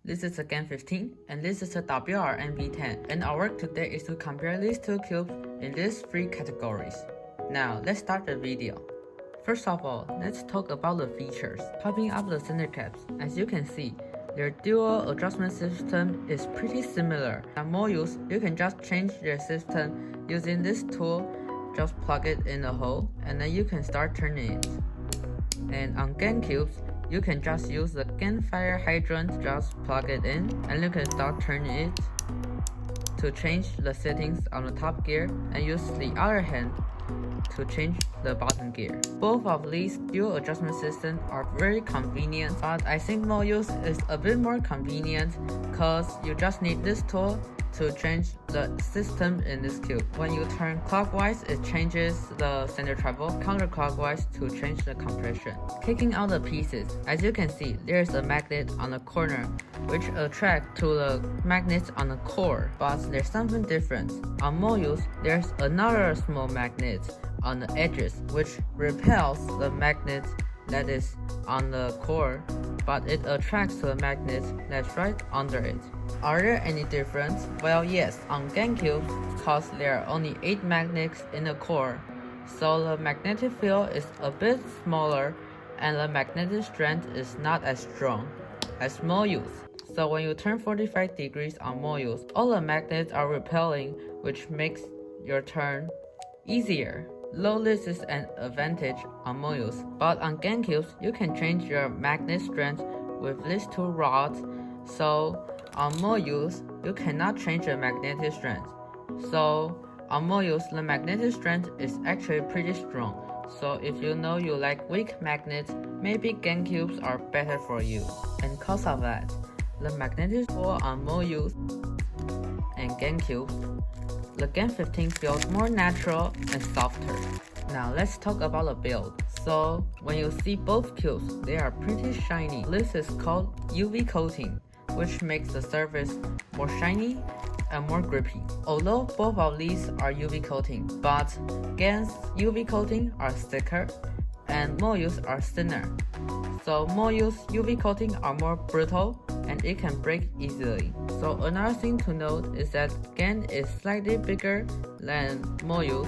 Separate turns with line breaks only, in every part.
This is a GAN15 and this is a WRM v10, and our work today is to compare these two cubes in these three categories. Now let's start the video. First of all, let's talk about the features. Popping up the center caps, as you can see, their dual adjustment system is pretty similar. On MOYUs, you can just change their system using this tool. Just plug it in the hole and then you can start turning it. And on GANCUBEs, you can just use the GAN fire hydrant, just plug it in and you can start turning it to change the settings on the top gear and use the other hand to change the bottom gear. Both of these dual adjustment systems are very convenient, but I think MOYU's is a bit more convenient because you just need this tool to change the system in this cube. When you turn clockwise, it changes the center travel, counterclockwise to change the compression. Taking out the pieces, as you can see, there's a magnet on the corner which attracts to the magnets on the core, but there's something different. On MOYUs, there's another small magnet on the edges which repels the magnet that is on the core, but it attracts to the magnet that's right under it. Are there any difference? Well, yes, on GANCUBE, cause there are only 8 magnets in the core, so the magnetic field is a bit smaller and the magnetic strength is not as strong as MOYUs. So when you turn 45 degrees on MOYUs, all the magnets are repelling, which makes your turn easier. Though this is an advantage on MOYUs, but on GANCUBEs, you can change your magnet strength with these two rods. So on MOYUs, you cannot change the magnetic strength. So on MOYUs, the magnetic strength is actually pretty strong. So if you know you like weak magnets, maybe GANCUBEs are better for you. And cause of that, the magnetic tool on MOYUs and GANCUBEs, the GAN15 feels more natural and softer. Now let's talk about the build. So when you see both cubes, they are pretty shiny. This is called UV coating, which makes the surface more shiny and more grippy. Although both of these are UV coating, but GAN's UV coating are thicker and MOYUs are thinner. So MOYU's UV coating are more brittle and it can break easily. So another thing to note is that GAN is slightly bigger than MOYU's.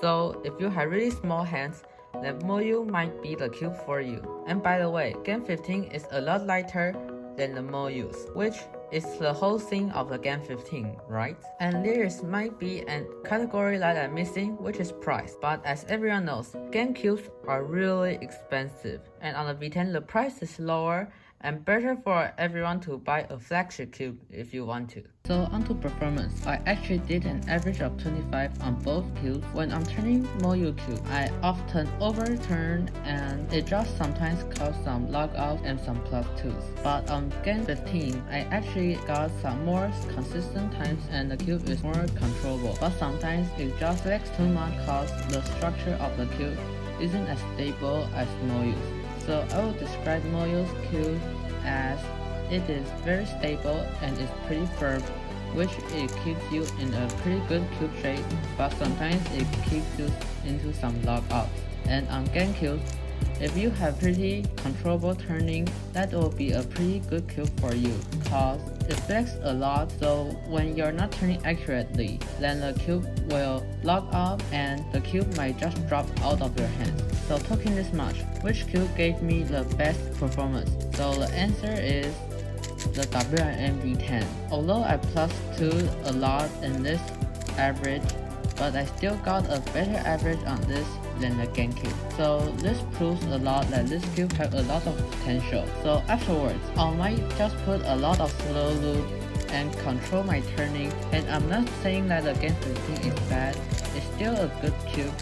So if you have really small hands, then MOYU might be the cube for you. And by the way, GAN15 is a lot lighter than the MOYUs, which is the whole thing of the GAN15, right? And there might be a category that I'm missing, which is price. But as everyone knows, GANCUBEs are really expensive, and on the V10 the price is lower and better for everyone to buy a flagship cube if you want to. So onto performance, I actually did an average of 25 on both cubes. When I'm turning MOYU cube, I often overturn and it just sometimes causes some logouts and some +2s. But on GAN15, I actually got some more consistent times and the cube is more controllable. But sometimes it just lags too much cause the structure of the cube isn't as stable as MOYU's. So I will describe MOYU's cube as it is very stable and is pretty firm, which it keeps you in a pretty good cube shape, but sometimes it keeps you into some logouts. And on GANCUBE, if you have pretty controllable turning, that will be a pretty good cube for you, cause it flex a lot, so when you're not turning accurately, then the cube will log off and the cube might just drop out of your hands. So talking this much, which cube gave me the best performance? So the answer is the WRM v10. Although I +2 a lot in this average, but I still got a better average on this than the GANCUBE. So this proves a lot that this cube has a lot of potential. So afterwards, I might just put a lot of slow loop and control my turning. And I'm not saying that the GAN15 is bad, it's still a good cube,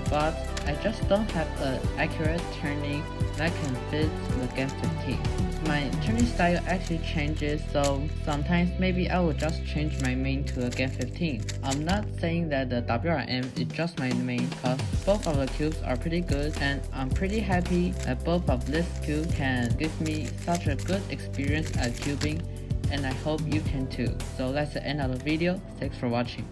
but I just don't have an accurate turning that can fit the GAN15. My turning style actually changes, so sometimes maybe I will just change my main to a GAN15. I'm not saying that the WRM is just my main, cause both of the cubes are pretty good and I'm pretty happy that both of this cube can give me such a good experience at cubing, and I hope you can too. So that's the end of the video. Thanks for watching.